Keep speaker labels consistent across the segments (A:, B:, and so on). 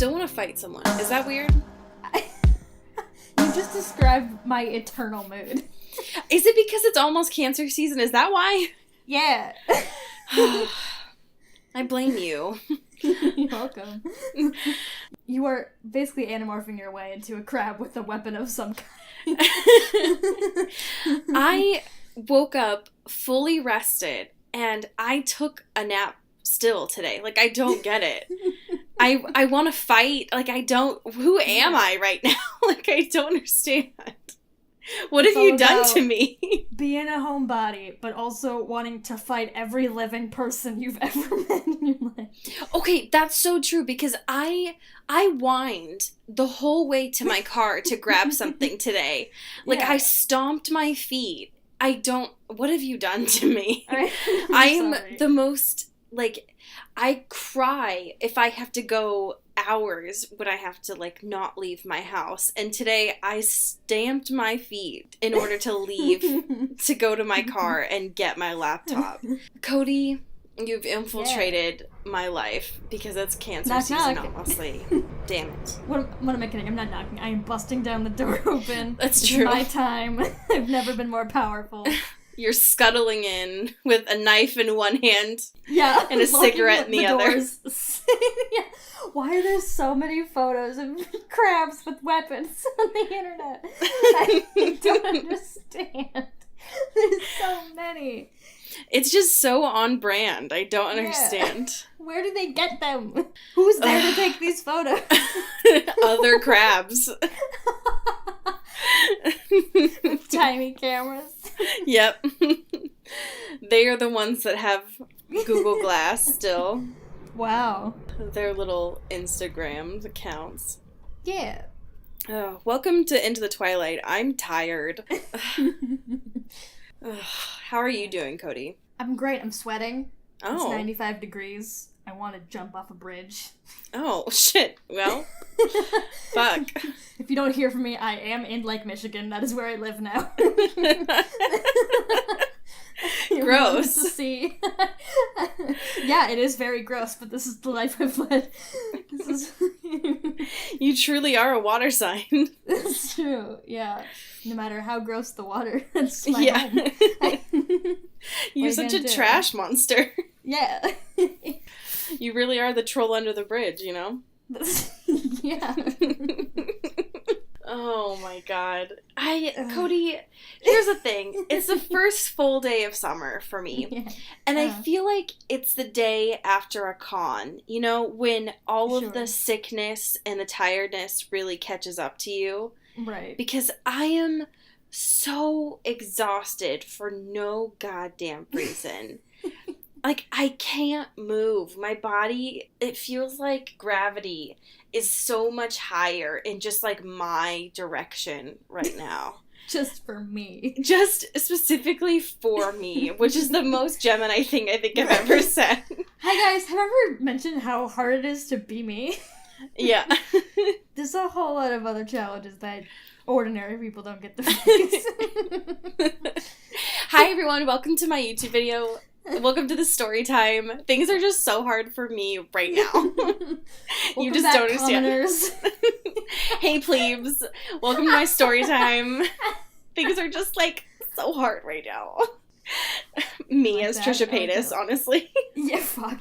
A: still want to fight someone. Is that weird?
B: You just described my eternal mood.
A: Is it because it's almost cancer season? Is that why?
B: Yeah.
A: I blame you.
B: You're welcome. You are basically anamorphing your way into a crab with a weapon of some kind.
A: I woke up fully rested, and I took a nap still today. Like, I don't get it. I want to fight. Like, I don't... Who am I right now? Like, I don't understand. What have you done to me?
B: Being a homebody, but also wanting to fight every living person you've ever met in your life.
A: Okay, that's so true, because I whined the whole way to my car to grab something today. Like, yeah. I stomped my feet. What have you done to me? I am the most, like, I cry if I have to go hours when I have to, like, not leave my house. And today I stamped my feet in order to leave to go to my car and get my laptop. Cody, you've infiltrated my life because it's cancer season, honestly. Damn it.
B: What am I kidding? I'm not knocking. I am busting down the door open.
A: That's true.
B: It's my time. I've never been more powerful.
A: You're scuttling in with a knife in one hand,
B: yeah,
A: and a cigarette in the other.
B: Yeah. Why are there so many photos of crabs with weapons on the internet? I don't understand. There's so many.
A: It's just so on brand. I don't understand.
B: Where do they get them? Who's there to take these photos?
A: Other crabs.
B: Tiny cameras.
A: Yep. They are the ones that have Google Glass still.
B: Wow.
A: Their little Instagram accounts.
B: Yeah.
A: Oh, welcome to Into the Twilight. I'm tired. How are you doing, Cody?
B: I'm great. I'm sweating.
A: Oh.
B: It's 95 degrees. I want to jump off a bridge.
A: Oh, shit. Well, fuck.
B: If you don't hear from me, I am in Lake Michigan. That is where I live now.
A: Gross.
B: To see. Yeah, it is very gross, but this is the life I've led.
A: You truly are a water sign.
B: It's true, yeah. No matter how gross the water, it's my home.
A: You're such a trash monster.
B: Yeah.
A: You really are the troll under the bridge, you know?
B: Yeah.
A: Oh my god. Cody, here's the thing. It's the first full day of summer for me. Yeah. And I feel like it's the day after a con, you know, when all of the sickness and the tiredness really catches up to you.
B: Right. Because
A: I am so exhausted for no goddamn reason. Like, I can't move. My body, it feels like gravity is so much higher in just, like, my direction right now.
B: Just for me.
A: Just specifically for me, which is the most Gemini thing I think I've ever said.
B: Hi, guys. Have I ever mentioned how hard it is to be me?
A: Yeah.
B: There's a whole lot of other challenges that ordinary people don't get to face.
A: Hi, everyone. Welcome to my YouTube video. Welcome to the story time. Things are just so hard for me right now. You just don't understand. Hey, plebes. Welcome to my story time. Things are just, like, so hard right now. Me like as Trisha Paytas, honestly.
B: Yeah, fuck.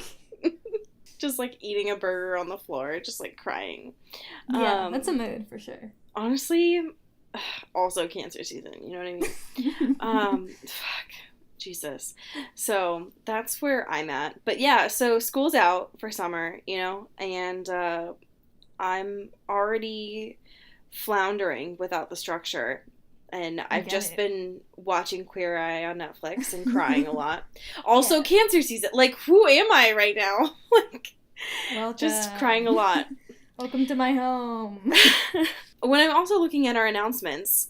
A: Just, like, eating a burger on the floor, just, like, crying.
B: Yeah, that's a mood, for sure.
A: Honestly, also cancer season, you know what I mean? Fuck. Jesus. So that's where I'm at. But yeah, so school's out for summer, you know, and I'm already floundering without the structure. And I've just been watching Queer Eye on Netflix and crying a lot. Also, cancer season. Like, who am I right now? Like, just crying a lot.
B: Welcome to my home.
A: When I'm also looking at our announcements,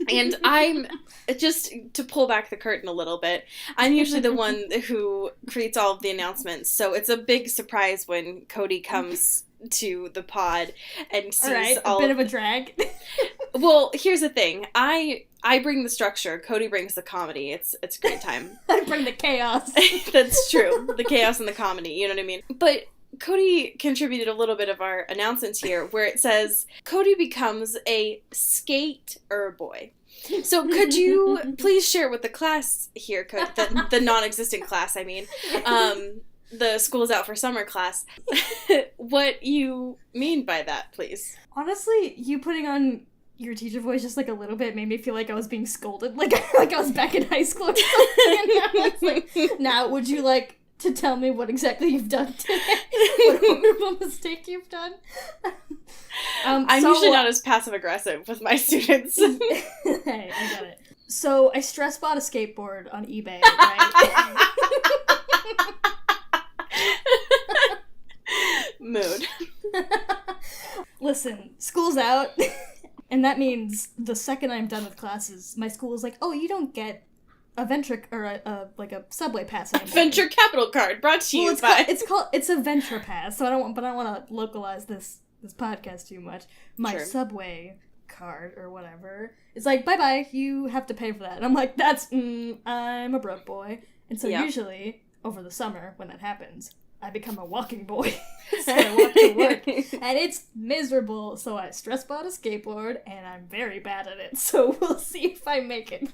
A: and I'm, just to pull back the curtain a little bit, I'm usually the one who creates all of the announcements, so it's a big surprise when Cody comes to the pod and sees
B: a bit of a drag.
A: Well, here's the thing. I bring the structure, Cody brings the comedy. It's a great time.
B: I bring the chaos.
A: That's true. The chaos and the comedy, you know what I mean? But Cody contributed a little bit of our announcements here where it says, Cody becomes a skater boy. So could you please share with the class here, the non-existent class, I mean, the school's out for summer class, what you mean by that, please?
B: Honestly, you putting on your teacher voice just like a little bit made me feel like I was being scolded, like I was back in high school or something. And I was like, now would you like to tell me what exactly you've done today? What horrible mistake you've done?
A: I'm usually not as passive-aggressive with my students.
B: Hey, I got it. So, I stress bought a skateboard on eBay, right?
A: Mood.
B: Listen, school's out, and that means the second I'm done with classes, my school is like, oh, you don't get a Venture, or a subway pass anymore.
A: Venture Capital card, brought to you by...
B: It's a Venture Pass, so I don't want to localize this podcast too much. My subway card, or whatever, it's like, bye-bye, you have to pay for that. And I'm like, I'm a broke boy. And so usually, over the summer, when that happens, I become a walking boy. So I walk to work, and it's miserable, so I stress bought a skateboard, and I'm very bad at it, so we'll see if I make it.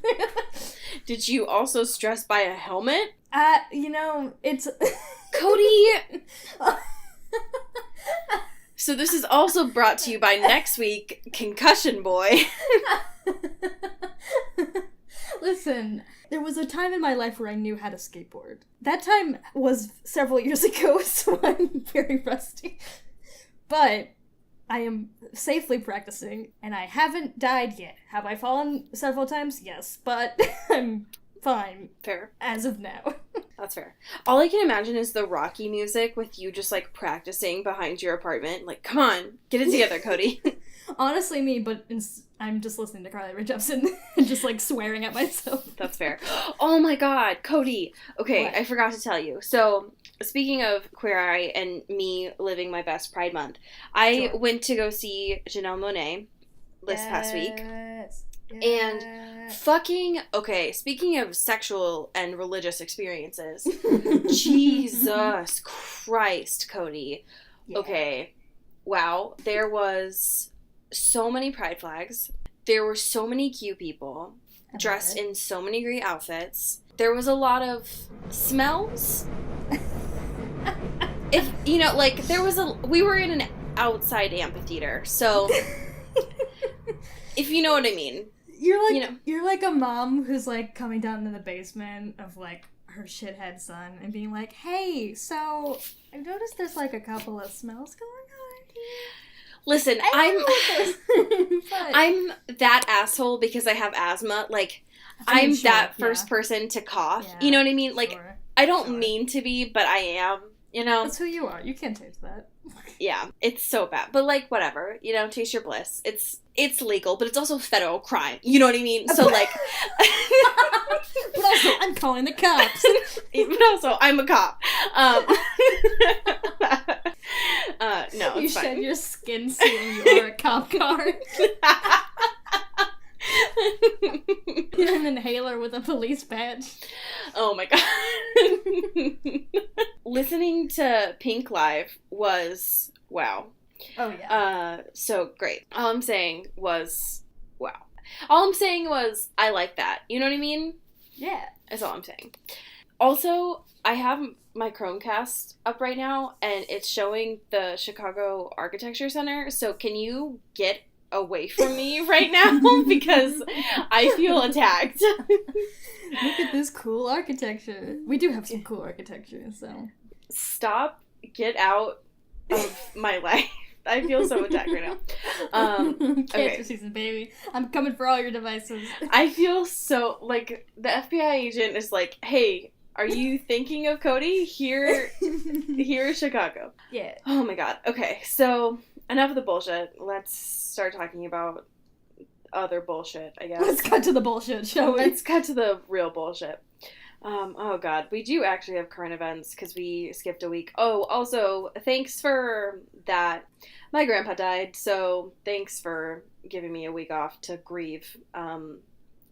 A: Did you also stress buy a helmet?
B: It's...
A: Cody! So this is also brought to you by next week, Concussion Boy.
B: Listen, there was a time in my life where I knew how to skateboard. That time was several years ago, so I'm very rusty. But I am safely practicing, and I haven't died yet. Have I fallen several times? Yes, but I'm fine.
A: Fair.
B: As of now.
A: That's fair. All I can imagine is the Rocky music with you just, like, practicing behind your apartment. Like, come on, get it together, Cody.
B: Honestly, me, but I'm just listening to Carly Rae Jepsen and just, like, swearing at myself.
A: That's fair. Oh my god, Cody. Okay,
B: what?
A: I forgot to tell you. So, speaking of Queer Eye and me living my best Pride Month, I went to go see Janelle Monáe this past week. And speaking of sexual and religious experiences, Jesus Christ, Cody. Yeah. Okay, wow, there was so many pride flags. There were so many cute people dressed in so many great outfits. There was a lot of smells. We were in an outside amphitheater, so if you know what I mean.
B: You're like a mom who's like coming down to the basement of like her shithead son and being like, hey, so I noticed there's like a couple of smells going on here.
A: Listen, I'm that asshole because I have asthma. Like, I'm that first person to cough. Yeah, you know what I mean? Like, I don't mean to be, but I am. You know?
B: That's who you are. You can't taste that.
A: Yeah, it's so bad. But, like, whatever. You know, taste your bliss. It's legal, but it's also federal crime. You know what I mean? So, like...
B: But also, I'm calling the cops.
A: But also, I'm a cop. No, it's
B: you
A: fine.
B: shed your skin suit and you are a cop car. You're an inhaler with a police badge.
A: Oh my god. Listening to Pink live was wow.
B: Oh yeah.
A: So great. All I'm saying was wow. All I'm saying was I like that. You know what I mean?
B: Yeah.
A: That's all I'm saying. Also, I have my Chromecast up right now and it's showing the Chicago Architecture Center. So can you get away from me right now because I feel attacked.
B: Look at this cool architecture. We do have some cool architecture, so
A: stop, get out of my life. I feel so attacked right now.
B: Cancer season, baby. I'm coming for all your devices.
A: I feel so like the FBI agent is like, hey, are you thinking of Cody? Here is Chicago.
B: Yeah.
A: Oh my god. Okay, so enough of the bullshit. Let's start talking about other bullshit, I guess.
B: Let's cut to the bullshit, shall we?
A: Let's cut to the real bullshit. Oh god, we do actually have current events because we skipped a week. Oh, also, thanks for that. My grandpa died, so thanks for giving me a week off to grieve. And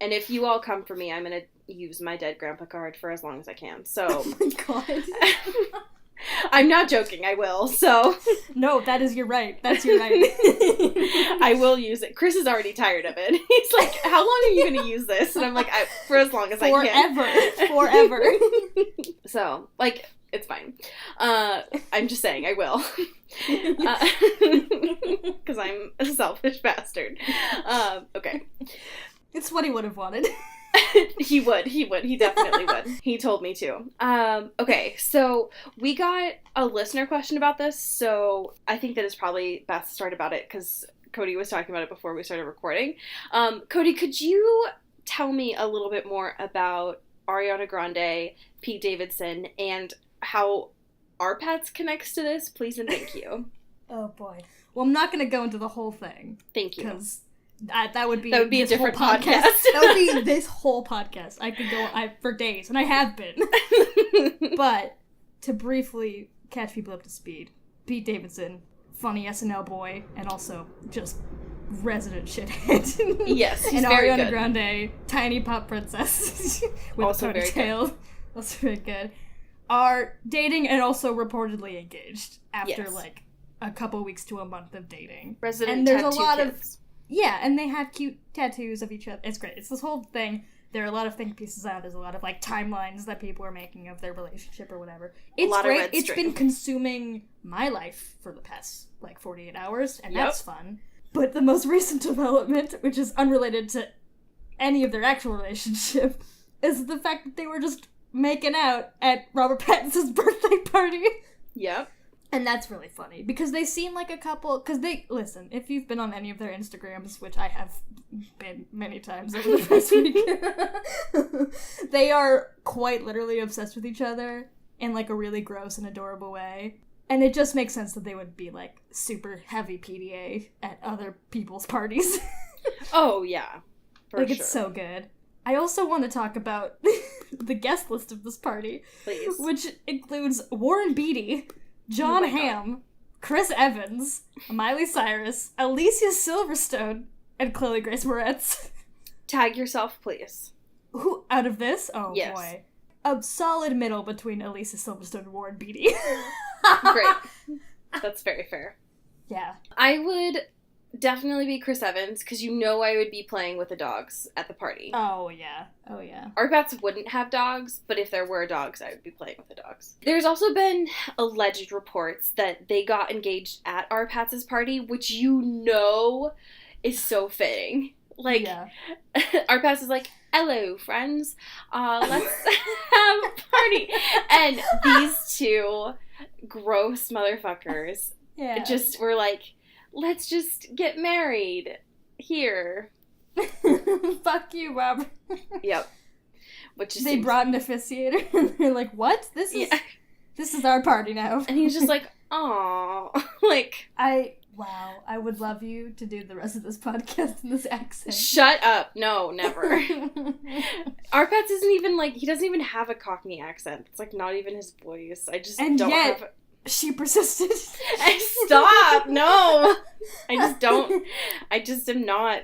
A: if you all come for me, I'm gonna use my dead grandpa card for as long as I can. So.
B: Oh my god.
A: I'm not joking, I will, so.
B: No, you're right. That's your right.
A: I will use it. Chris is already tired of it. He's like, how long are you going to use this? And I'm like, for as long as I can.
B: Forever.
A: So, like, it's fine. I'm just saying, I will. Because I'm a selfish bastard. Okay.
B: It's what he would have wanted.
A: He definitely would. He told me to. Okay, so we got a listener question about this, so I think that it's probably best to start about it, because Cody was talking about it before we started recording. Cody, could you tell me a little bit more about Ariana Grande, Pete Davidson, and how our pets connects to this, please and thank you.
B: Oh boy. Well, I'm not going to go into the whole thing.
A: Thank you.
B: Because that would be
A: a different podcast.
B: That would be this whole podcast. I could go for days, and I have been. But to briefly catch people up to speed, Pete Davidson, funny SNL boy, and also just resident shithead.
A: Yes, he's
B: and
A: very
B: Ariana
A: good.
B: Grande, tiny pop princess with
A: also
B: a ponytail. Also very good. Are dating and also reportedly engaged after like a couple weeks to a month of dating.
A: Resident
B: and there's
A: tattoo
B: a lot
A: kids.
B: and they have cute tattoos of each other. It's great. It's this whole thing. There are a lot of think pieces out. There's a lot of like timelines that people are making of their relationship or whatever. It's
A: a lot
B: great.
A: Of red
B: it's
A: string.
B: been consuming my life for the past like 48 hours, and that's fun. But the most recent development, which is unrelated to any of their actual relationship, is the fact that they were just making out at Robert Pattinson's birthday party.
A: Yep.
B: And that's really funny, because they seem like a couple, because listen, if you've been on any of their Instagrams, which I have been many times over the past week, they are quite literally obsessed with each other in like a really gross and adorable way. And it just makes sense that they would be like super heavy PDA at other people's parties.
A: Oh, yeah. For sure.
B: It's so good. I also want to talk about the guest list of this party.
A: Please.
B: Which includes Warren Beatty, John Hamm, Chris Evans, Miley Cyrus, Alicia Silverstone, and Chloe Grace Moretz.
A: Tag yourself, please.
B: Who, out of this? Oh, yes. Boy. A solid middle between Alicia Silverstone and Warren Beatty.
A: Great. That's very fair.
B: Yeah.
A: I would definitely be Chris Evans, because you know I would be playing with the dogs at the party.
B: Oh, yeah. Oh, yeah.
A: Our pets wouldn't have dogs, but if there were dogs, I would be playing with the dogs. There's also been alleged reports that they got engaged at our Pats' party, which you know is so fitting. Like, our Pats is like, hello, friends. Let's have a party. And these two gross motherfuckers just were like, let's just get married here.
B: Fuck you, Robert.
A: Yep. Which
B: they brought an officiator, and they're like, what? This is our party now.
A: And he's just like, aw. Like,
B: wow, I would love you to do the rest of this podcast in this accent.
A: Shut up. No, never. Our Pets isn't even like, he doesn't even have a Cockney accent. It's like not even his voice. I just don't have it.
B: She persisted.
A: Stop! No! I just don't. I just am not.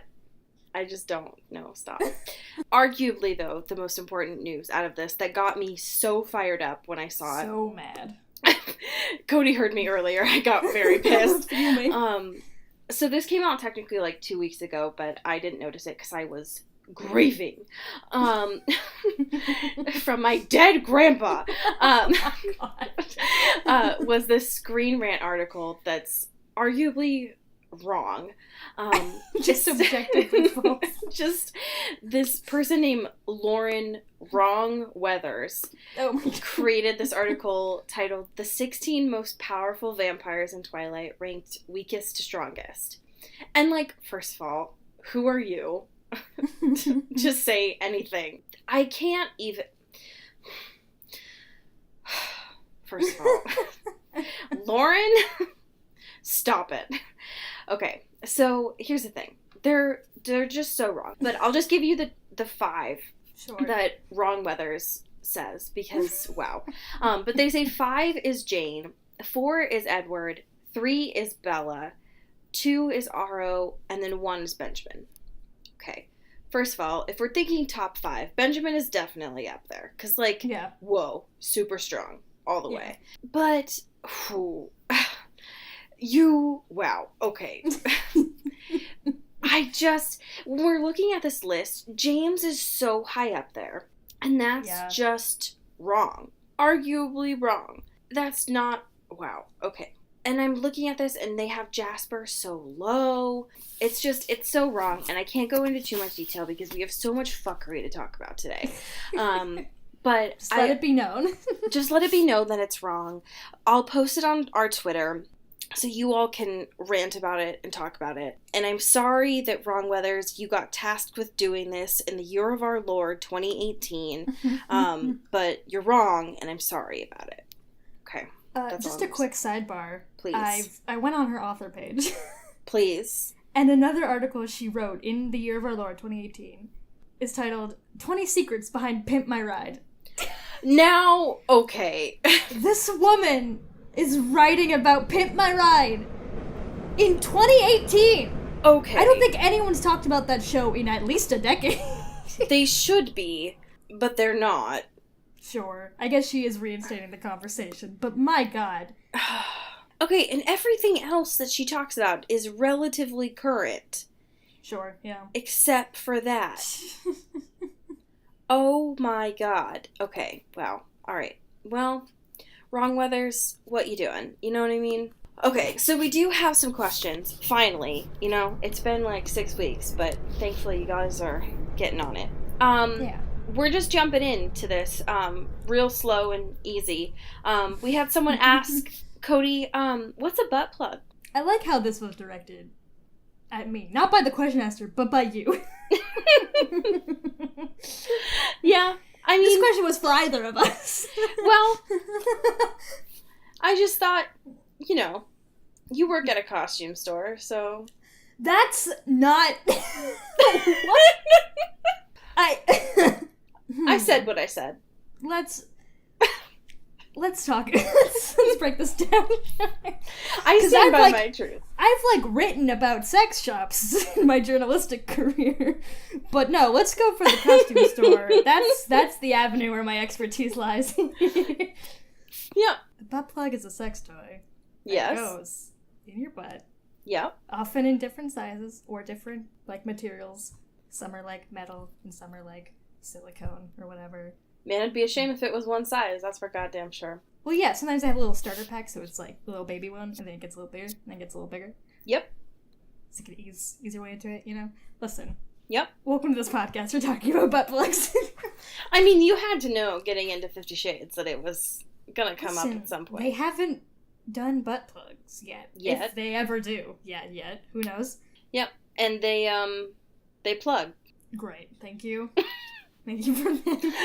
A: I just don't. No, stop. Arguably, though, the most important news out of this that got me so fired up when I saw it.
B: So mad.
A: Cody heard me earlier. I got very pissed. So this came out technically like 2 weeks ago, but I didn't notice it because I was grieving from my dead grandpa. Was this Screen Rant article that's arguably wrong.
B: Just objectively false.
A: Just this person named Lauren Wrong Weathers created this article titled "The 16 Most Powerful Vampires in Twilight Ranked Weakest to Strongest." And like, first of all, who are you? Just say anything. I can't even. First of all, Lauren, stop it. Okay, so here's the thing. They're just so wrong. But I'll just give you the 5 that Wrong Weathers says, because wow. But they say 5 is Jane, 4 is Edward, 3 is Bella, 2 is Aro, and then 1 is Benjamin. Okay. First of all, if we're thinking top 5, Benjamin is definitely up there. Because, like, whoa, super strong. all the
B: Yeah.
A: way. But, wow, okay. When we're looking at this list, James is so high up there. And that's just wrong. Arguably wrong. That's not, wow, okay. And I'm looking at this, and they have Jasper so low. It's so wrong, and I can't go into too much detail because we have so much fuckery to talk about today. But
B: just let it be known.
A: Just let it be known that it's wrong. I'll post it on our Twitter so you all can rant about it and talk about it. And I'm sorry that Wrong Weathers, you got tasked with doing this in the year of our Lord, 2018. But you're wrong, and I'm sorry about it. Okay.
B: Just a quick sidebar.
A: Please.
B: I went on her author page.
A: Please.
B: And another article she wrote in the year of our Lord, 2018, is titled 20 Secrets Behind Pimp My Ride.
A: Now, okay.
B: This woman is writing about Pimp My Ride in 2018.
A: Okay.
B: I don't think anyone's talked about that show in at least a decade.
A: They should be, but they're not.
B: Sure. I guess she is reinstating the conversation, but my god.
A: Okay, and everything else that she talks about is relatively current.
B: Sure, yeah.
A: Except for that. Oh my god. Okay, wow. Alright. Well, Wrong Weathers, what you doing? You know what I mean? Okay, so we do have some questions. Finally. You know, it's been like 6 weeks, but thankfully you guys are getting on it.
B: Yeah.
A: We're just jumping into this, real slow and easy. We had someone ask, Cody, what's a butt plug?
B: I like how this was directed at me. Not by the question asker, but by you.
A: Yeah, I mean...
B: This question was for either of us.
A: Well, I just thought, you know, you work at a costume store, so...
B: That's not... What?
A: I said what I said.
B: Let's talk. let's break this down.
A: I stand by my truth.
B: I've written about sex shops in my journalistic career, but no, let's go for the costume store. That's the avenue where my expertise lies.
A: Yeah.
B: A butt plug is a sex toy.
A: Yes.
B: It goes in your butt.
A: Yep.
B: Often in different sizes or different materials. Some are metal and some are silicone or whatever.
A: Man, it'd be a shame if it was one size. That's for goddamn sure.
B: Well, yeah, sometimes I have a little starter pack, so it's a little baby one, and then it gets a little bigger, and then it gets a little bigger.
A: Yep.
B: So you can ease your way into it, you know? Listen.
A: Yep.
B: Welcome to this podcast. We're talking about butt plugs.
A: I mean, you had to know getting into 50 Shades that it was gonna come up at some point.
B: They haven't done butt plugs yet. If they ever do. Yeah, yet. Who knows?
A: Yep. And they plug.
B: Great. Thank you. Thank you for that.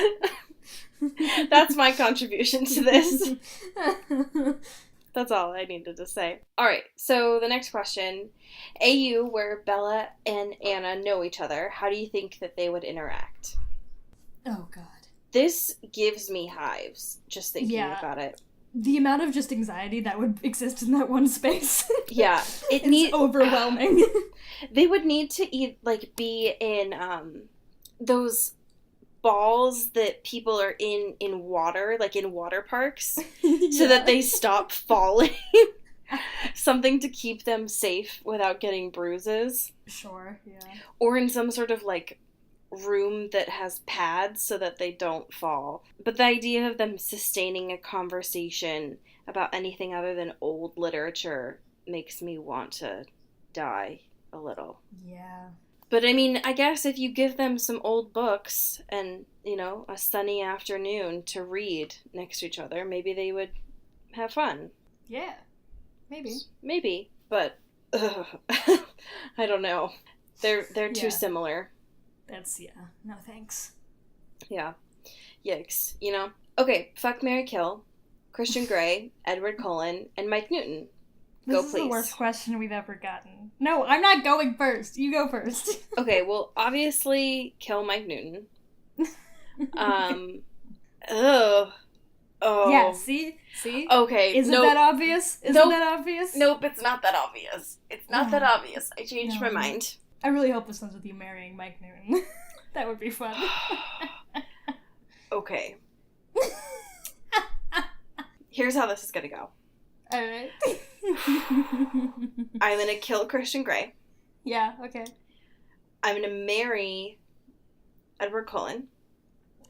A: That's my contribution to this. That's all I needed to say. Alright, so the next question. AU, where Bella and Anna know each other, how do you think that they would interact?
B: Oh, God.
A: This gives me hives, just thinking about it.
B: The amount of just anxiety that would exist in that one space.
A: Yeah.
B: It's overwhelming.
A: They would need to be in those balls that people are in water, in water parks, so that they stop falling. Something to keep them safe without getting bruises.
B: Sure, yeah.
A: Or in some sort of room that has pads so that they don't fall. But the idea of them sustaining a conversation about anything other than old literature makes me want to die a little.
B: Yeah.
A: But I mean, I guess if you give them some old books and, a sunny afternoon to read next to each other, maybe they would have fun.
B: Yeah.
A: Maybe. But, I don't know. They're too similar.
B: No thanks.
A: Yeah. Yikes. Okay, fuck, marry, kill. Christian Grey, Edward Cullen, and Mike Newton. Go,
B: This is
A: please.
B: the worst question we've ever gotten. No, I'm not going first. You go first.
A: Okay, well, obviously, kill Mike Newton. Ugh. Oh.
B: Yeah, see?
A: Okay,
B: Isn't that obvious? That obvious?
A: Nope, it's not that obvious. It's not that obvious. I changed my mind.
B: I really hope this ends with you marrying Mike Newton. That would be fun.
A: Okay. Here's how this is gonna go.
B: Alright.
A: I'm gonna kill Christian Grey.
B: Yeah, okay.
A: I'm gonna marry Edward Cullen.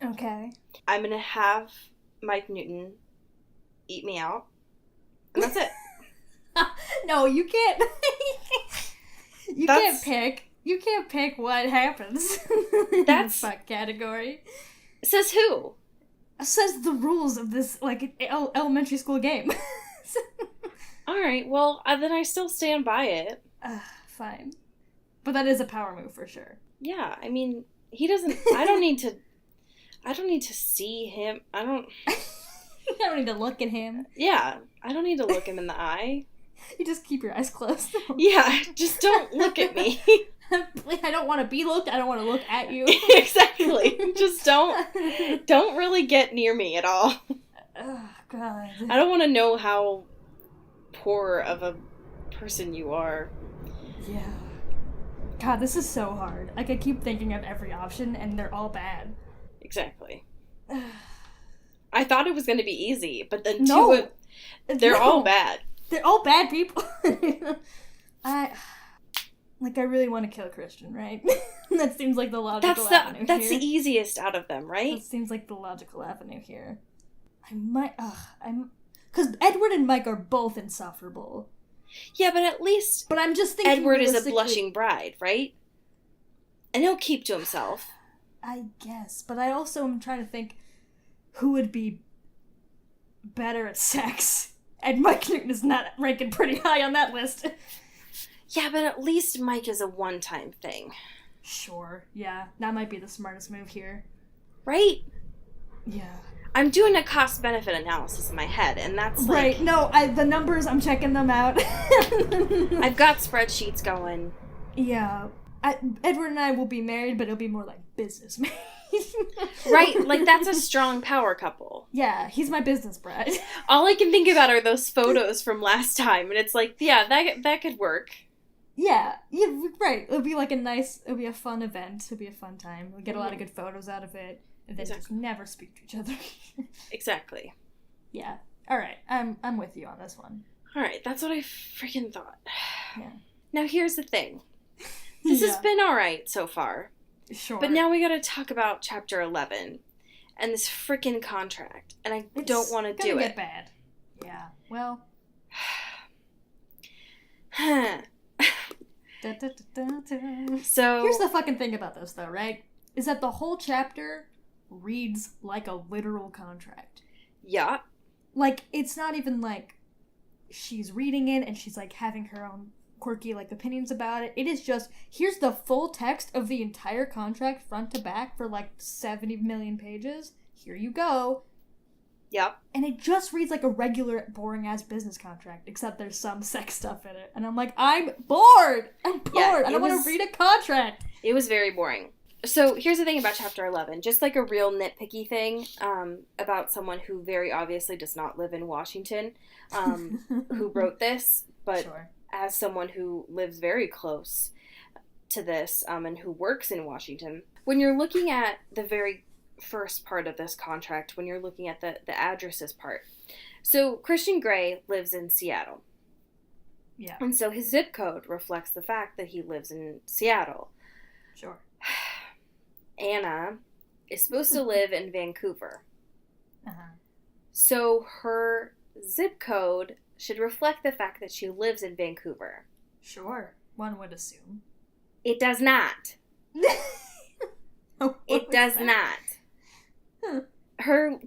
B: Okay.
A: I'm gonna have Mike Newton eat me out. And that's it.
B: No, you can't. Can't pick. You can't pick what happens.
A: That's
B: fuck category.
A: Says who?
B: Says the rules of this elementary school game.
A: All right. Well, then I still stand by it.
B: Fine, but that is a power move for sure.
A: Yeah, I mean, he doesn't. I don't need to see him. I don't
B: need to look at him.
A: Yeah, I don't need to look him in the eye.
B: You just keep your eyes closed.
A: Yeah, just don't look at me.
B: I don't want to be looked. I don't want to look at you.
A: Exactly. Just don't really get near me at all.
B: Oh, God.
A: I don't want to know how poor of a person you are.
B: Yeah. God, this is so hard. Like, I keep thinking of every option, and they're all bad.
A: Exactly. I thought it was going to be easy, but then they're all bad.
B: They're all bad people. I really want to kill Christian, right? That seems like the logical avenue here.
A: That's the easiest out of them, right?
B: That seems like the logical avenue here. Because Edward and Mike are both insufferable.
A: Yeah, but at least
B: I'm just thinking
A: Edward is a blushing bride, right? And he'll keep to himself.
B: I guess, but I also am trying to think who would be better at sex. And Mike Newton is not ranking pretty high on that list.
A: Yeah, but at least Mike is a one-time thing.
B: Sure, yeah. That might be the smartest move here.
A: Right?
B: Yeah.
A: I'm doing a cost-benefit analysis in my head, and that's
B: right. No, the numbers, I'm checking them out.
A: I've got spreadsheets going.
B: Yeah. Edward and I will be married, but it'll be more like business married.
A: Right, like that's a strong power couple.
B: Yeah, he's my business bride.
A: All I can think about are those photos from last time, and it's like, yeah, that could work.
B: Yeah, right. It'll be like it'll be a fun event. It'll be a fun time. We'll get a lot of good photos out of it, and then just never speak to each other.
A: Exactly.
B: Yeah. All right. I'm with you on this one.
A: All right, that's what I freaking thought.
B: Yeah.
A: Now here's the thing. This has been all right so far.
B: Sure.
A: But now we gotta talk about Chapter 11 and this freaking contract, and I don't want to do it.
B: It's gonna get bad. Yeah. Well. So here's the fucking thing about this, though, right? Is that the whole chapter reads like a literal contract.
A: Yeah.
B: Like, it's not even like she's reading it and she's like having her own quirky like opinions about it. It is just, here's the full text of the entire contract front to back for like 70 million pages. Here you go.
A: Yep.
B: And it just reads like a regular boring ass business contract, except there's some sex stuff in it. And I'm like, I'm bored.
A: Yeah,
B: I don't want to read a contract.
A: It was very boring. So here's the thing about Chapter 11, just like a real nitpicky thing about someone who very obviously does not live in Washington, who wrote this, but
B: Sure.
A: as someone who lives very close to this and who works in Washington, when you're looking at the very first part of this contract, when you're looking at the addresses part, so Christian Grey lives in Seattle.
B: Yeah.
A: And so his zip code reflects the fact that he lives in Seattle.
B: Sure.
A: Anna is supposed to live in Vancouver.
B: Uh-huh.
A: So her zip code should reflect the fact that she lives in Vancouver.
B: Sure. One would assume.
A: It does not. It does not.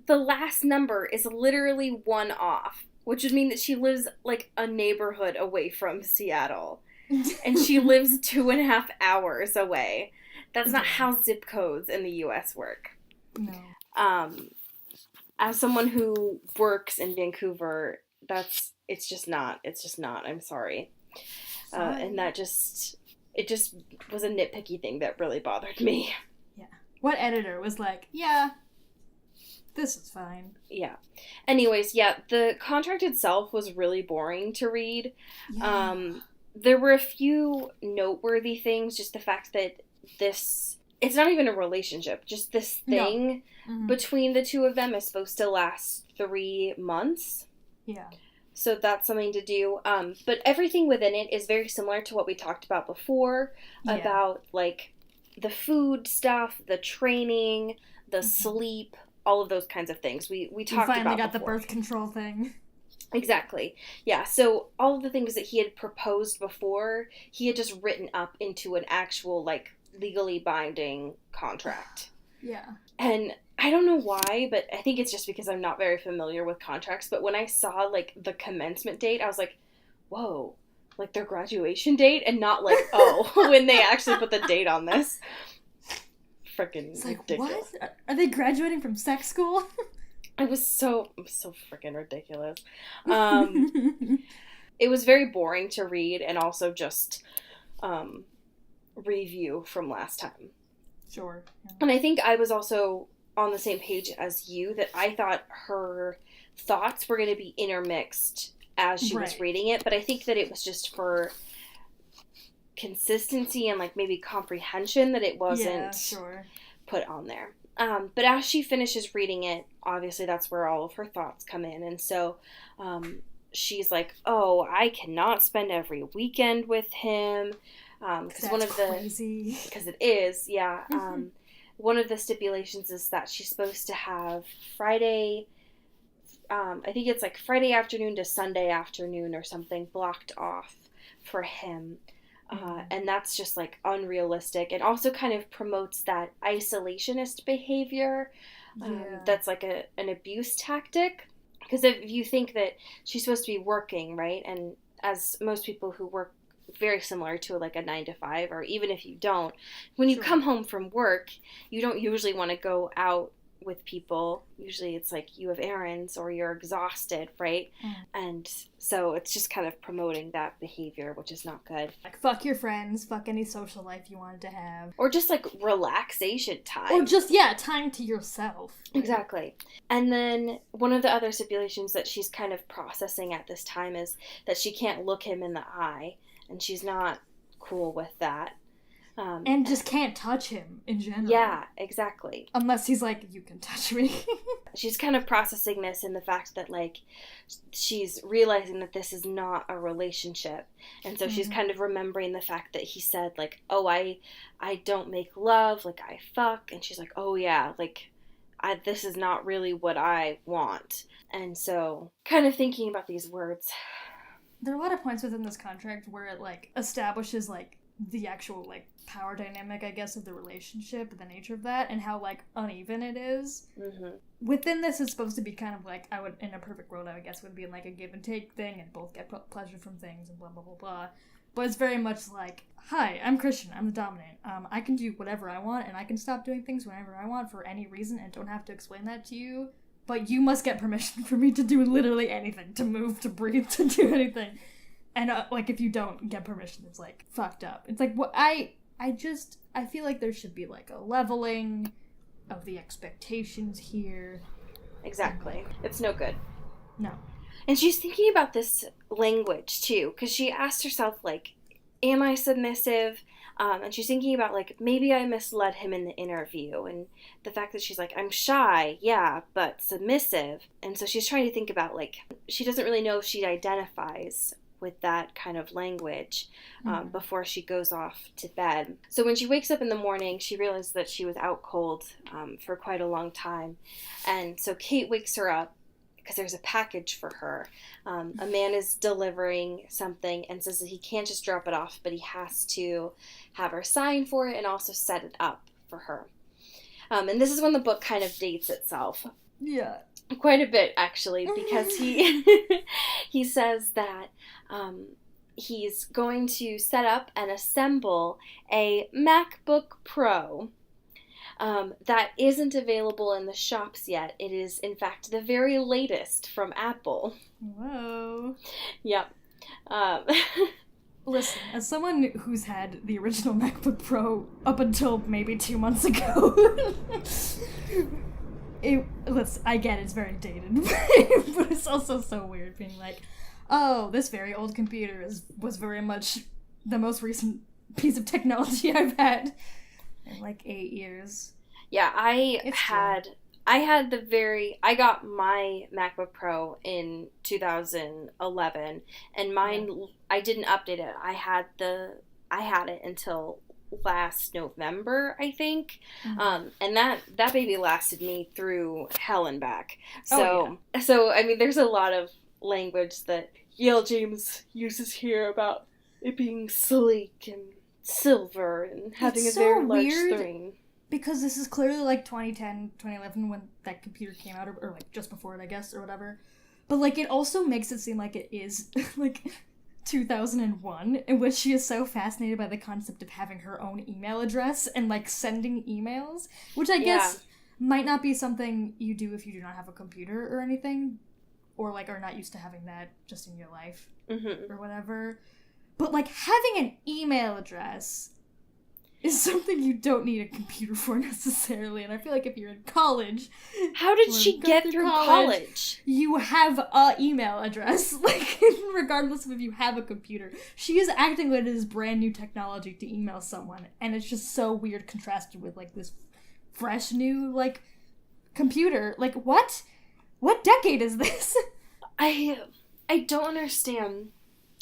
A: The last number is literally one off, which would mean that she lives like a neighborhood away from Seattle. And she lives 2.5 hours away. That's not how zip codes in the U.S. work.
B: No.
A: As someone who works in Vancouver, it's just not. I'm sorry. And it just was a nitpicky thing that really bothered me.
B: Yeah. What editor was like, yeah, this is fine.
A: Yeah. Anyways, yeah, the contract itself was really boring to read.
B: Yeah.
A: There were a few noteworthy things, just the fact that it's not even a relationship, just this thing between the two of them is supposed to last 3 months.
B: Yeah.
A: So that's something to do. But everything within it is very similar to what we talked about before, about, like, the food stuff, the training, the sleep, all of those kinds of things. We talked about
B: finally got
A: before.
B: the birth control thing.
A: Exactly. Yeah, so all of the things that he had proposed before, he had just written up into an actual, like, legally binding contract.
B: Yeah.
A: And I don't know why, but I think it's just because I'm not very familiar with contracts, but when I saw, like, the commencement date, I was like, whoa, like, their graduation date, and not like, oh, when they actually put the date on this. Freaking ridiculous.
B: What? Are they graduating from sex school?
A: It was so freaking ridiculous. It was very boring to read, and also just review from last time.
B: Sure. Yeah.
A: And I think I was also on the same page as you, that I thought her thoughts were going to be intermixed as she was reading it, but I think that it was just for consistency and, like, maybe comprehension that it wasn't put on there. But as she finishes reading it, obviously that's where all of her thoughts come in. And so she's like, oh, I cannot spend every weekend with him. Because it is, yeah. One of the stipulations is that she's supposed to have Friday, I think it's like Friday afternoon to Sunday afternoon or something, blocked off for him. And that's just, like, unrealistic, and also kind of promotes that isolationist behavior. That's like an abuse tactic. Because if you think that she's supposed to be working, right, and as most people who work very similar to, like, a 9-to-5, or even if you don't, when you come home from work, you don't usually want to go out with people. Usually it's like you have errands or you're exhausted, right? And so it's just kind of promoting that behavior, which is not good.
B: Like, fuck your friends, fuck any social life you wanted to have.
A: Or just, like, relaxation time.
B: Or just, time to yourself.
A: Exactly. And then one of the other stipulations that she's kind of processing at this time is that she can't look him in the eye, and she's not cool with that.
B: And just can't touch him in general.
A: Yeah, exactly.
B: Unless he's like, you can touch me.
A: She's kind of processing this in the fact that, like, she's realizing that this is not a relationship. And so she's kind of remembering the fact that he said, like, oh, I don't make love, like, I fuck. And she's like, oh, yeah, like, this is not really what I want. And so kind of thinking about these words.
B: There are a lot of points within this contract where it, like, establishes, like, the actual, like, power dynamic, I guess, of the relationship, the nature of that, and how, like, uneven it is. Within this, it's supposed to be kind of like, in a perfect world, I guess, would be like a give and take thing, and both get pleasure from things, and blah, blah, blah, blah. But it's very much like, hi, I'm Christian, I'm the dominant. I can do whatever I want, and I can stop doing things whenever I want for any reason, and don't have to explain that to you. But you must get permission for me to do literally anything, to move, to breathe, to do anything. And, like, if you don't get permission, it's, like, fucked up. It's like, what I feel like there should be, like, a leveling of the expectations here.
A: Exactly. It's no good.
B: No.
A: And she's thinking about this language, too, because she asked herself, like, am I submissive? And she's thinking about, like, maybe I misled him in the interview, and the fact that she's like, I'm shy, yeah, but submissive. And so she's trying to think about, like, she doesn't really know if she identifies with that kind of language before she goes off to bed. So when she wakes up in the morning, she realizes that she was out cold for quite a long time. And so Kate wakes her up because there's a package for her. A man is delivering something and says that he can't just drop it off, but he has to have her sign for it and also set it up for her. And this is when the book kind of dates itself.
B: Yeah.
A: Quite a bit, actually, because he he says that he's going to set up and assemble a MacBook Pro that isn't available in the shops yet. It is, in fact, the very latest from Apple.
B: Whoa.
A: Yep.
B: Listen, as someone who's had the original MacBook Pro up until maybe 2 months ago... I get it's very dated, but it's also so weird being like, oh, this very old computer was very much the most recent piece of technology I've had in like 8 years.
A: Yeah, I I got my MacBook Pro in 2011, and mine, I didn't update it. I had it until last November, I think. And that baby lasted me through hell and back. So I mean, there's a lot of language that Yale James uses here about it being sleek and silver and having a very large screen.
B: Because this is clearly like 2010, 2011 when that computer came out, or like just before it, I guess, or whatever. But like it also makes it seem like it is like 2001, in which she is so fascinated by the concept of having her own email address and like sending emails, which I guess might not be something you do if you do not have a computer or anything, or like are not used to having that just in your life or whatever. But like having an email address is something you don't need a computer for necessarily, and I feel like if you're in college...
A: How did she get through college?
B: You have a email address, like, regardless of if you have a computer. She is acting like it is brand new technology to email someone, and it's just so weird contrasted with, like, this fresh new, like, computer. Like, what? What decade is this?
A: I don't understand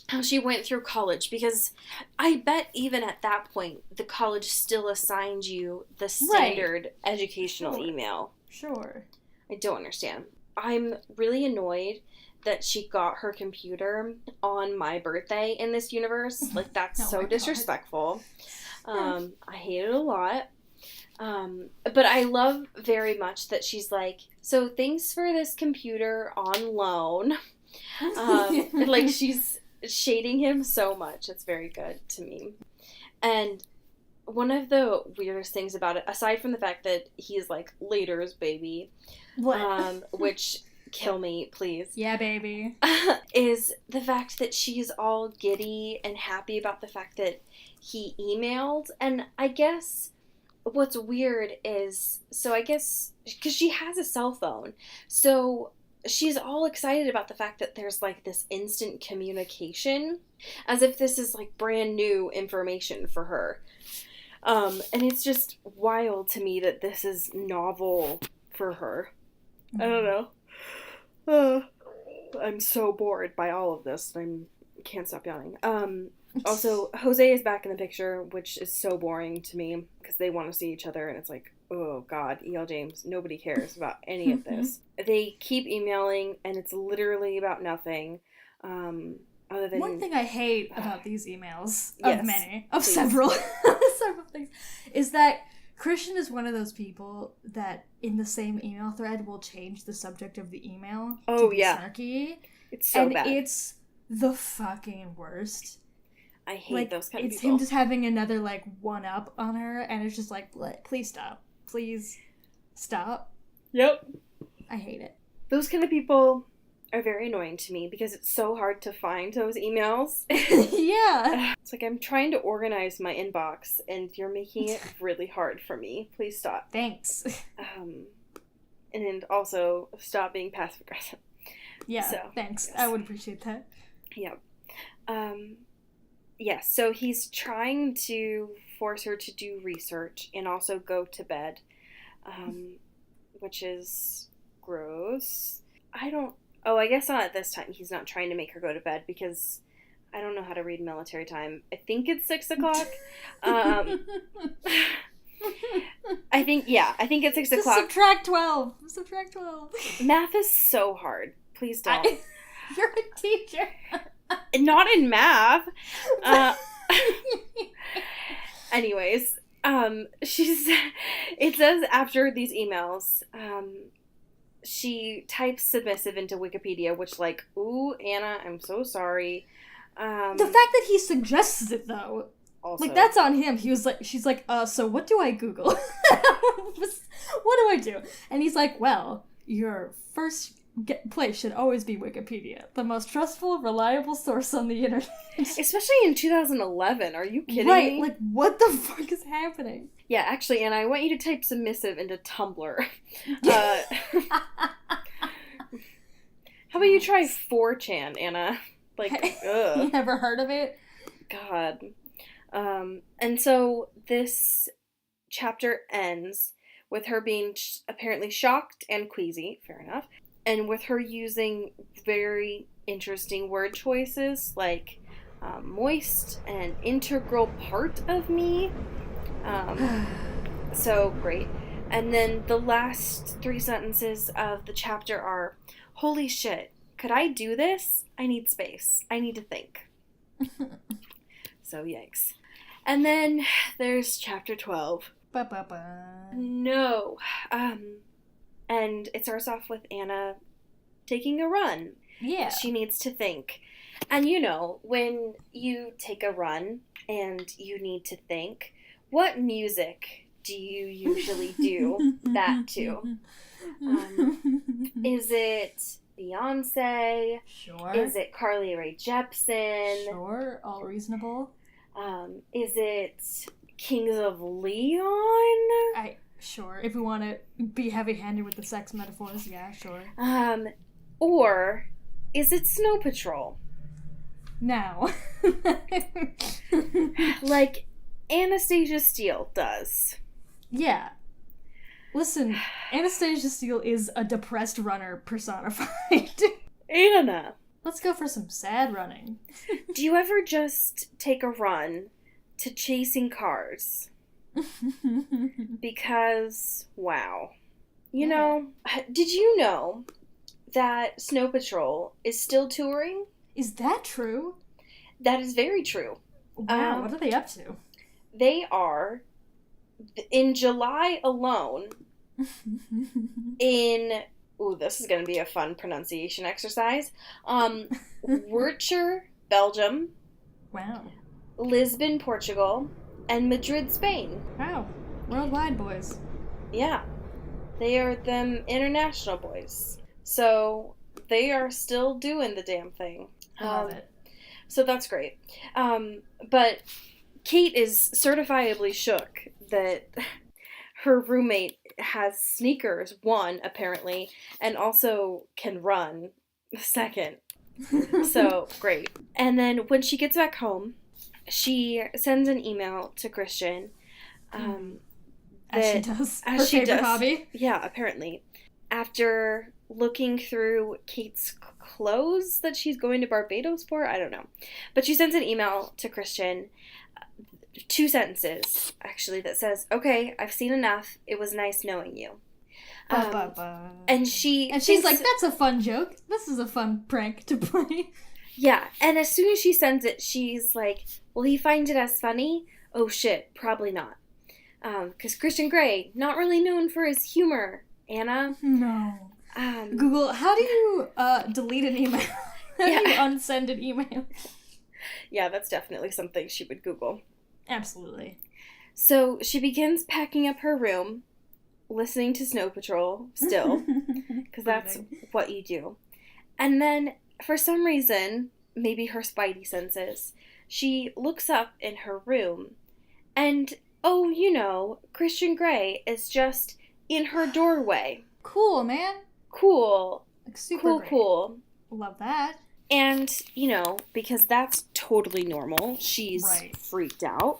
A: how she went through college, because I bet even at that point, the college still assigned you the standard educational email.
B: Sure.
A: I don't understand. I'm really annoyed that she got her computer on my birthday in this universe. Like, that's so disrespectful. I hate it a lot. But I love very much that she's like, so thanks for this computer on loan. And like, she's shading him so much. It's very good to me. And one of the weirdest things about it, aside from the fact that he's like Later's baby, which kill me, please.
B: Yeah, baby.
A: Is the fact that she's all giddy and happy about the fact that he emailed. And I guess what's weird is, so I guess, because she has a cell phone, so she's all excited about the fact that there's like this instant communication, as if this is like brand new information for her. And it's just wild to me that this is novel for her. I don't know. I'm so bored by all of this. I can't stop yawning. Also, Jose is back in the picture, which is so boring to me because they want to see each other, and it's like, oh god, E.L. James, nobody cares about any of this. They keep emailing, and it's literally about nothing. Other than
B: one thing I hate about these emails,
A: please.
B: several things, is that Christian is one of those people that in the same email thread will change the subject of the email to be snarky.
A: It's so bad.
B: And it's the fucking worst.
A: I hate those kind of people.
B: It's him just having another, like, one-up on her, and it's just like, please stop. Please stop.
A: Yep.
B: I hate it.
A: Those kind of people are very annoying to me because it's so hard to find those emails.
B: Yeah.
A: It's like I'm trying to organize my inbox, and you're making it really hard for me. Please stop.
B: Thanks.
A: And also, stop being passive-aggressive.
B: Yeah, so, thanks. Yes. I would appreciate that.
A: Yeah. Yes, so he's trying to force her to do research and also go to bed, which is gross. I guess not at this time. He's not trying to make her go to bed because I don't know how to read military time. I think it's 6 o'clock. I think it's 6 o'clock.
B: Subtract 12. Subtract 12.
A: Math is so hard. Please don't.
B: You're a teacher.
A: Not in math. Anyways, it says after these emails, she types submissive into Wikipedia, which, like, ooh, Anna, I'm so sorry.
B: The fact that he suggests it, though, also, like, that's on him. She's like, so what do I Google? What do I do? And he's like, well, your first place should always be Wikipedia, the most trustful, reliable source on the internet.
A: Especially in 2011. Are you kidding me?
B: Like, what the fuck is happening?
A: Yeah, actually, Anna, I want you to type submissive into Tumblr. How about you try 4chan, Anna? Like, ugh.
B: You never heard of it?
A: God. And so this chapter ends with her being apparently shocked and queasy, fair enough, and with her using very interesting word choices like moist and integral part of me. So great. And then the last 3 sentences of the chapter are, holy shit, could I do this? I need space. I need to think. So yikes. And then there's chapter 12.
B: Ba-ba-ba.
A: No. And it starts off with Anna taking a run.
B: Yeah.
A: She needs to think. And you know, when you take a run and you need to think, what music do you usually do that to? Is it Beyonce?
B: Sure.
A: Is it Carly Rae Jepsen?
B: Sure, all reasonable.
A: Is it Kings of Leon?
B: Sure, if we want to be heavy-handed with the sex metaphors, yeah, sure.
A: Or is it Snow Patrol?
B: Now.
A: Like Anastasia Steele does.
B: Yeah. Listen, Anastasia Steele is a depressed runner personified.
A: Anna.
B: Let's go for some sad running.
A: Do you ever just take a run to chasing cars? Because, wow. You know, did you know that Snow Patrol is still touring?
B: Is that true?
A: That is very true.
B: Wow, what are they up to?
A: They are, in July alone, in, this is going to be a fun pronunciation exercise, Werchter, Belgium,
B: Wow.
A: Lisbon, Portugal, and Madrid, Spain.
B: Wow. Worldwide, boys.
A: Yeah. They are them international boys. So they are still doing the damn thing.
B: I love it.
A: So that's great. But Kate is certifiably shook that her roommate has sneakers, 1, apparently, and also can run, 2. So, great. And then when she gets back home, she sends an email to Christian.
B: As she does.
A: As
B: her
A: she
B: favorite
A: does.
B: hobby.
A: Yeah, apparently. After looking through Kate's clothes that she's going to Barbados for, I don't know. But she sends an email to Christian, 2 sentences, actually, that says, okay, I've seen enough. It was nice knowing you. And she's
B: like, that's a fun joke. This is a fun prank to play.
A: Yeah, and as soon as she sends it, she's like, will he find it as funny? Oh shit, probably not. Because Christian Grey, not really known for his humor, Anna.
B: No. Google, how do you delete an email? How do you unsend an email?
A: Yeah, that's definitely something she would Google.
B: Absolutely.
A: So she begins packing up her room, listening to Snow Patrol still, because that's what you do. And then, for some reason, maybe her spidey senses, she looks up in her room, and, oh, you know, Christian Grey is just in her doorway.
B: Cool, man.
A: Cool.
B: Like, super great.
A: Cool.
B: Love that.
A: And, you know, because that's totally normal, she's freaked out.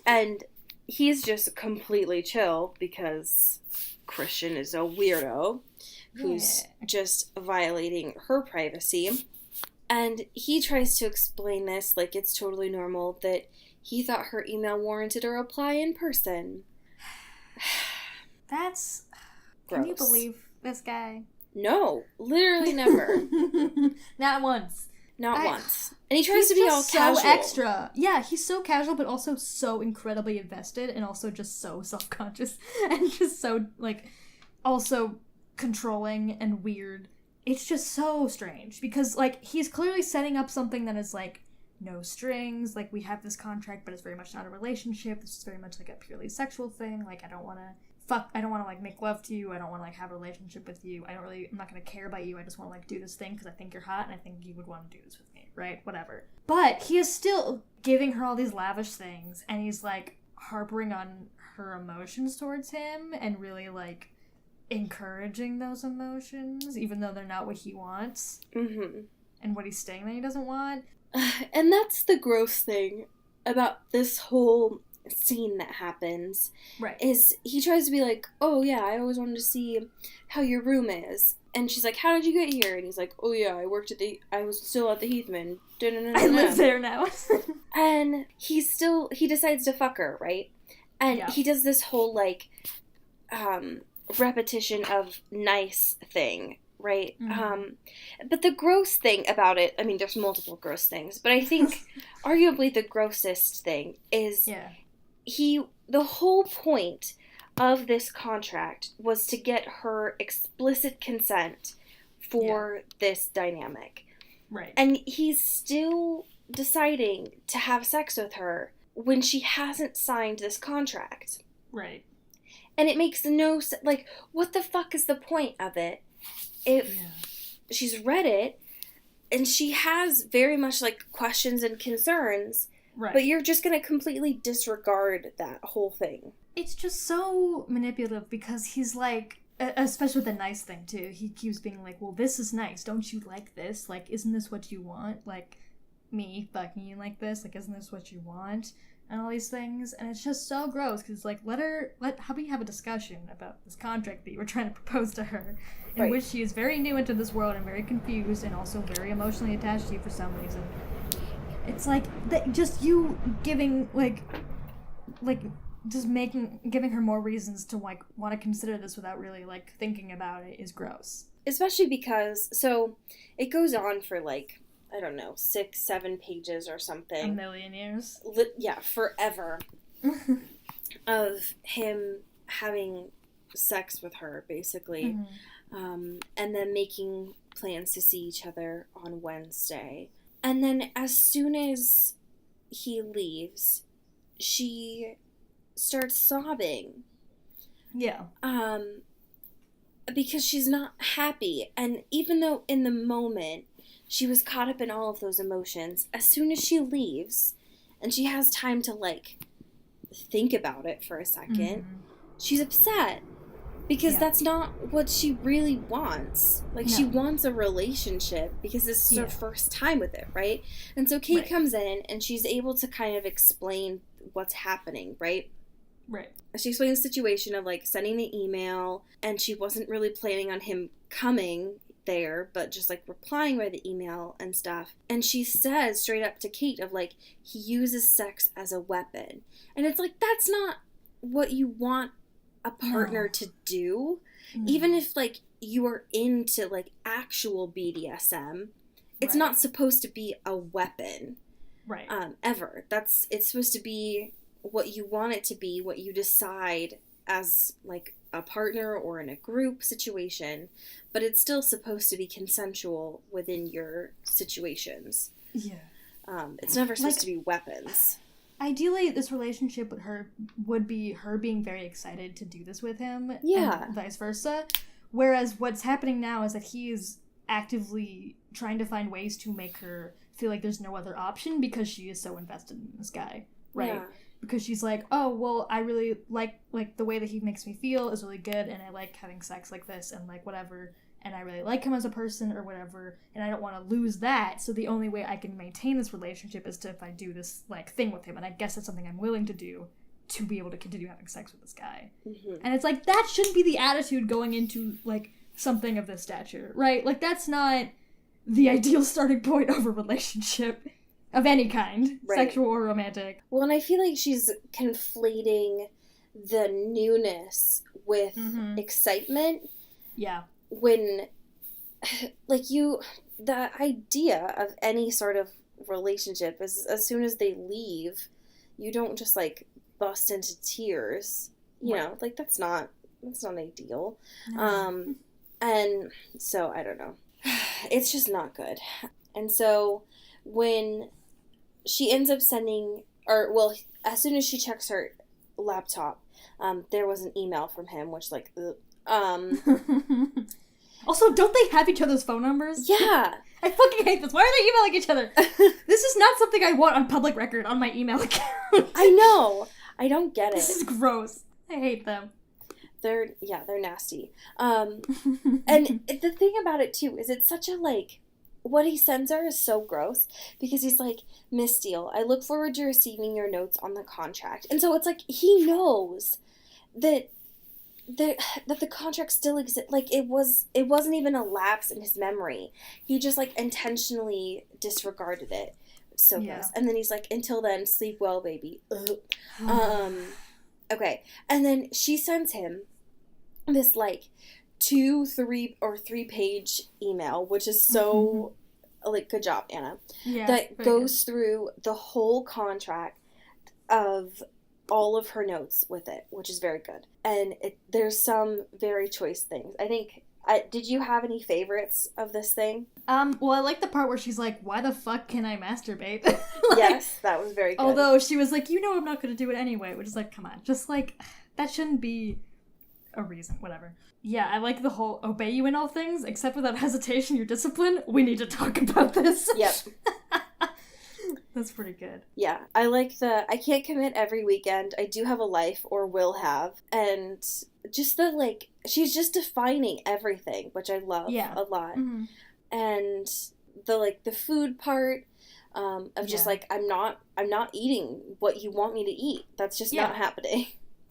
A: And he's just completely chill because Christian is a weirdo who's just violating her privacy. And he tries to explain this like it's totally normal, that he thought her email warranted a reply in person.
B: That's...
A: Gross.
B: Can you believe this guy?
A: No, literally never.
B: Not once.
A: Not once. And he tries to be all
B: so
A: casual.
B: Extra. Yeah, he's so casual, but also so incredibly invested, and also just so self-conscious, and just so, like, also controlling and weird. It's just so strange, because, like, he's clearly setting up something that is, like, no strings, like, we have this contract, but it's very much not a relationship, this is very much, like, a purely sexual thing, like, I don't want to, like, make love to you, I don't want to, like, have a relationship with you, I'm not gonna care about you, I just want to, like, do this thing because I think you're hot, and I think you would want to do this with me, right? Whatever. But he is still giving her all these lavish things, and he's, like, harping on her emotions towards him, and really, like, encouraging those emotions, even though they're not what he wants.
A: Mm-hmm.
B: And what he's saying that he doesn't want.
A: And that's the gross thing about this whole scene that happens
B: Right.
A: is he tries to be like, oh yeah, I always wanted to see how your room is. And she's like, how did you get here? And he's like, oh yeah, I was still at the Heathman.
B: I live there now.
A: And he decides to fuck her, right? And
B: Yeah.
A: he does this whole, like, repetition of nice thing, right?
B: Mhm.
A: But the gross thing about it, I mean, there's multiple gross things, but I think arguably the grossest thing is
B: Yeah.
A: the whole point of this contract was to get her explicit consent for this dynamic.
B: Right.
A: And he's still deciding to have sex with her when she hasn't signed this contract.
B: Right.
A: And it makes no sense. Like, what the fuck is the point of it if she's read it and she has very much, like, questions and concerns,
B: Right.
A: but you're just going to completely disregard that whole thing?
B: It's just so manipulative because he's like, especially with the nice thing too, he keeps being like, well, this is nice. Don't you like this? Like, isn't this what you want? Like, me fucking you like this? Like, isn't this what you want? And all these things. And it's just so gross because, like, how about you have a discussion about this contract that you were trying to propose to her, in
A: Right.
B: which she is very new into this world and very confused and also very emotionally attached to you for some reason. It's like, just you giving, giving her more reasons to, like, want to consider this without really, like, thinking about it is gross.
A: Especially because, so, it goes on for, like, I don't know, 6-7 pages or
B: A
A: something.
B: million years.
A: Yeah, forever. Of him having sex with her, basically.
B: Mhm.
A: And then making plans to see each other on Wednesday. And then as soon as he leaves, she starts sobbing.
B: Yeah.
A: Because she's not happy. And even though in the moment she was caught up in all of those emotions, as soon as she leaves and she has time to, like, think about it for a second, she's upset. Because that's not what she really wants. Like, she wants a relationship because this is her first time with it, right? And so Kate comes in and she's able to kind of explain what's happening, right?
B: Right.
A: She explains the situation of, like, sending the email, and she wasn't really planning on him coming there, but just, like, replying by the email and stuff. And she says straight up to Kate of, like, he uses sex as a weapon. And it's like, that's not what you want a partner to do. Even if, like, you are into, like, actual BDSM, it's not supposed to be a weapon.
B: Right.
A: Ever. It's supposed to be what you want it to be, what you decide as, like, a partner or in a group situation, but it's still supposed to be consensual within your situations.
B: Yeah.
A: It's never supposed to be weapons.
B: Ideally, this relationship with her would be her being very excited to do this with him, and vice versa. Whereas what's happening now is that he is actively trying to find ways to make her feel like there's no other option because she is so invested in this guy, right?
A: Yeah.
B: Because she's like, oh, well, I really like the way that he makes me feel is really good, and I like having sex like this, and, like, whatever, and I really like him as a person or whatever, and I don't want to lose that, so the only way I can maintain this relationship is if I do this, like, thing with him, and I guess that's something I'm willing to do to be able to continue having sex with this guy.
A: Mm-hmm.
B: And it's like, that shouldn't be the attitude going into, like, something of this stature, right? Like, that's not the ideal starting point of a relationship. Of any kind, sexual or romantic.
A: Well, and I feel like she's conflating the newness with excitement.
B: Yeah.
A: When, like, the idea of any sort of relationship is as soon as they leave, you don't just, like, bust into tears. You know, like, that's not ideal.
B: No.
A: And so, I don't know. It's just not good. And so, when she ends up sending, as soon as she checks her laptop, there was an email from him, which, like,
B: Also, don't they have each other's phone numbers?
A: Yeah.
B: I fucking hate this. Why are they emailing each other? This is not something I want on public record on my email account.
A: I know. I don't get it.
B: This is gross. I hate them.
A: They're nasty. And the thing about it, too, is it's such a, like, what he sends her is so gross because he's like, Miss Steele, I look forward to receiving your notes on the contract. And so it's like he knows that the contract still exists. Like it wasn't even a lapse in his memory. He just like intentionally disregarded it. So gross. And then he's like, until then, sleep well, baby. Okay. And then she sends him this like 3 page email, which is so like, good job, Anna. Yeah. That goes through the whole contract of all of her notes with it, which is very good. And there's some very choice things. I think, did you have any favorites of this thing?
B: Well, I like the part where she's like, why the fuck can I masturbate? Like,
A: yes, that was very good.
B: Although she was like, I'm not going to do it anyway, which is like, come on. Just like, that shouldn't be a reason, whatever. Yeah, I like the whole obey you in all things, except without hesitation, your discipline. We need to talk about this.
A: Yep.
B: That's pretty good.
A: Yeah, I like I can't commit every weekend. I do have a life, or will have. And just the, like, she's just defining everything, which I love a lot. Mm-hmm. And the food part of just, like, I'm not eating what you want me to eat. That's just not happening.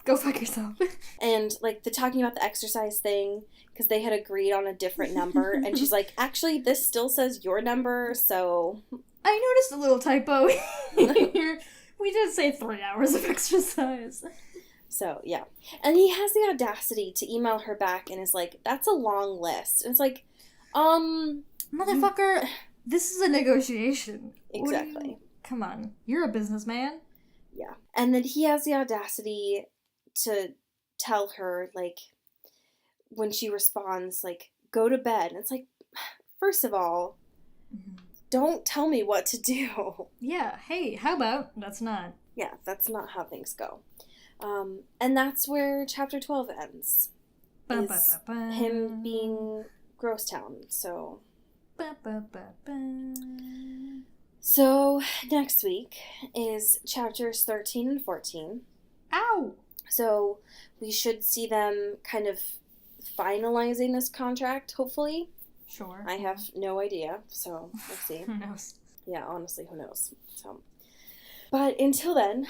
B: Go fuck yourself.
A: And, like, the talking about the exercise thing, because they had agreed on a different number. And she's like, actually, this still says your number, so...
B: I noticed a little typo here. We did say 3 hours of exercise.
A: So, yeah. And he has the audacity to email her back and is like, that's a long list. And it's like,
B: motherfucker, this is a negotiation.
A: Exactly.
B: Come on. You're a businessman.
A: Yeah. And then he has the audacity to tell her, like, when she responds, like, go to bed. And it's like, first of all... Mm-hmm. Don't tell me what to do.
B: Yeah, hey, how about that's not?
A: Yeah, that's not how things go. And that's where chapter 12 ends. Him being Grosstown, so... So, next week is chapters 13 and 14.
B: Ow!
A: So, we should see them kind of finalizing this contract, hopefully.
B: Sure.
A: I have no idea, so let's see.
B: Who knows?
A: Yeah, honestly, who knows? So, but until then,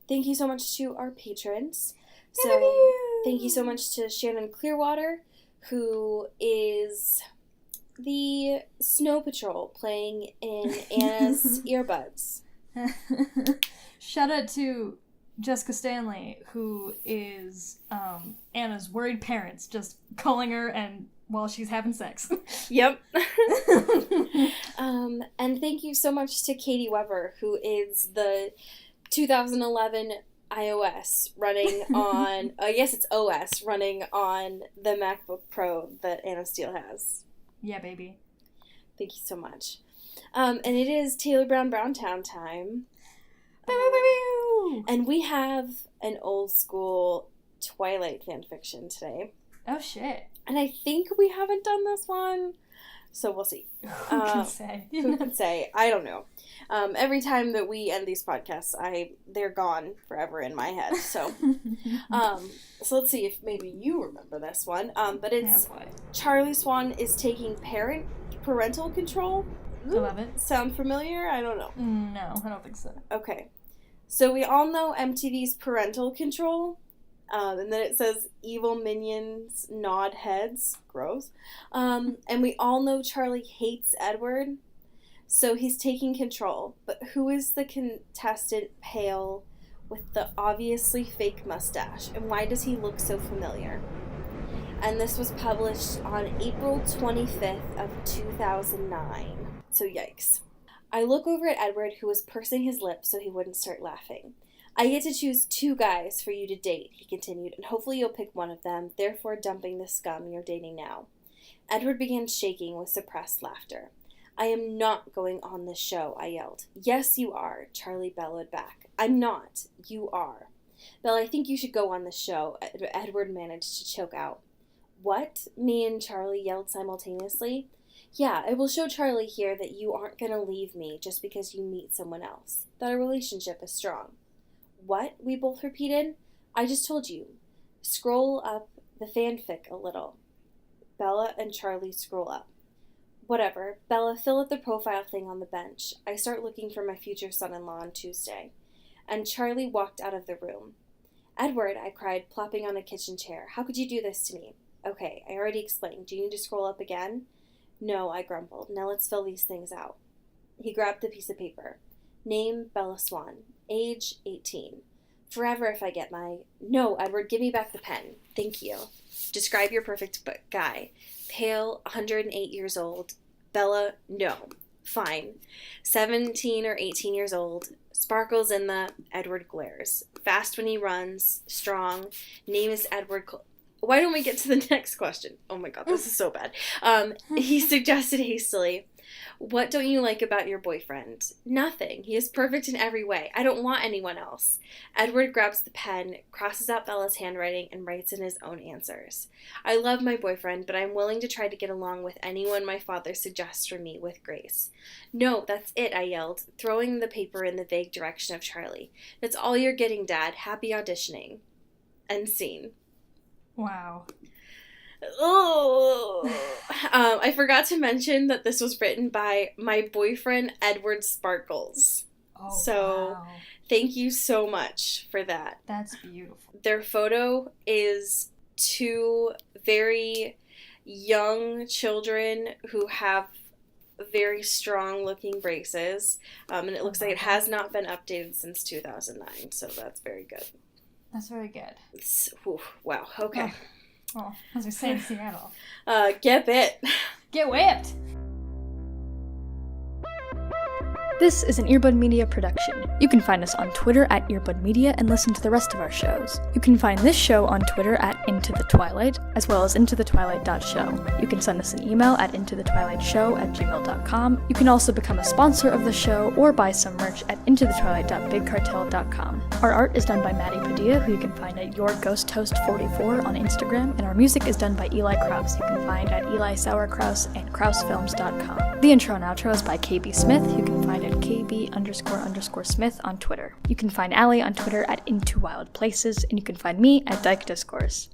A: thank you so much to our patrons. So, thank you so much to Shannon Clearwater, who is the Snow Patrol playing in Anna's earbuds.
B: Shout out to Jessica Stanley, who is Anna's worried parents, just calling her and while she's having sex.
A: Yep. And thank you so much to Katie Weber, who is the 2011 iOS running on, I guess it's OS, running on the MacBook Pro that Anna Steele has.
B: Yeah, baby.
A: Thank you so much. And it is Taylor Browntown time. And we have an old school Twilight fanfiction today.
B: Oh, shit.
A: And I think we haven't done this one, so we'll see.
B: Who can say?
A: Who can say? I don't know. Every time that we end these podcasts, they're gone forever in my head. So, so let's see if maybe you remember this one. But it's Charlie Swan is taking parental control.
B: I love it.
A: Sound familiar? I don't know.
B: No, I don't think so.
A: Okay. So we all know MTV's Parental Control. And then it says evil minions nod heads. Gross. And we all know Charlie hates Edward. So he's taking control. But who is the contestant pale with the obviously fake mustache? And why does he look so familiar? And this was published on April 25th of 2009. So yikes. I look over at Edward, who was pursing his lips so he wouldn't start laughing. I get to choose 2 guys for you to date, he continued, and hopefully you'll pick one of them, therefore dumping the scum you're dating now. Edward began shaking with suppressed laughter. I am not going on this show, I yelled. Yes, you are, Charlie bellowed back. I'm not. You are. Belle, I think you should go on the show, Edward managed to choke out. What? Me and Charlie yelled simultaneously. Yeah, I will show Charlie here that you aren't going to leave me just because you meet someone else, that our relationship is strong. What? We both repeated. I just told you. Scroll up the fanfic a little. Bella and Charlie scroll up. Whatever. Bella, fill out the profile thing on the bench. I start looking for my future son-in-law on Tuesday. And Charlie walked out of the room. Edward, I cried, plopping on a kitchen chair. How could you do this to me? Okay, I already explained. Do you need to scroll up again? No, I grumbled. Now let's fill these things out. He grabbed the piece of paper. Name, Bella Swan. Age, 18. Forever if I get my... No, Edward, give me back the pen. Thank you. Describe your perfect guy. Pale, 108 years old. Bella, no. Fine. 17 or 18 years old. Sparkles in the... Edward glares. Fast when he runs. Strong. Name is Edward... Why don't we get to the next question? Oh my god, this is so bad. He suggested hastily, what don't you like about your boyfriend? Nothing. He is perfect in every way. I don't want anyone else. Edward grabs the pen, crosses out Bella's handwriting, and writes in his own answers. I love my boyfriend, but I'm willing to try to get along with anyone my father suggests for me with grace. No, that's it, I yelled, throwing the paper in the vague direction of Charlie. That's all you're getting, Dad. Happy auditioning. End scene.
B: Wow.
A: Oh, I forgot to mention that this was written by my boyfriend, Edward Sparkles.
B: Oh,
A: so
B: wow.
A: Thank you so much for that.
B: That's beautiful.
A: Their photo is two very young children who have very strong looking braces. And it looks like it has not been updated since 2009. So that's very good.
B: That's very good.
A: Wow. Okay.
B: Oh, as we say in Seattle.
A: Get bit.
B: Get whipped!
C: This is an Earbud Media production. You can find us on Twitter at Earbud Media and listen to the rest of our shows. You can find this show on Twitter at Into the Twilight, as well as intothetwilight.show. You can send us an email at intothetwilightshow@gmail.com. You can also become a sponsor of the show or buy some merch at intothetwilight.bigcartel.com. Our art is done by Maddie Padilla, who you can find at YourGhostHost44 on Instagram, and our music is done by Eli Krause, you can find at Eli Sauerkraus and KrauseFilms.com. The intro and outro is by KB Smith, who you can find at KB__Smith on Twitter. You can find Allie on Twitter at Into Wild Places, and you can find me at Dyke Discourse.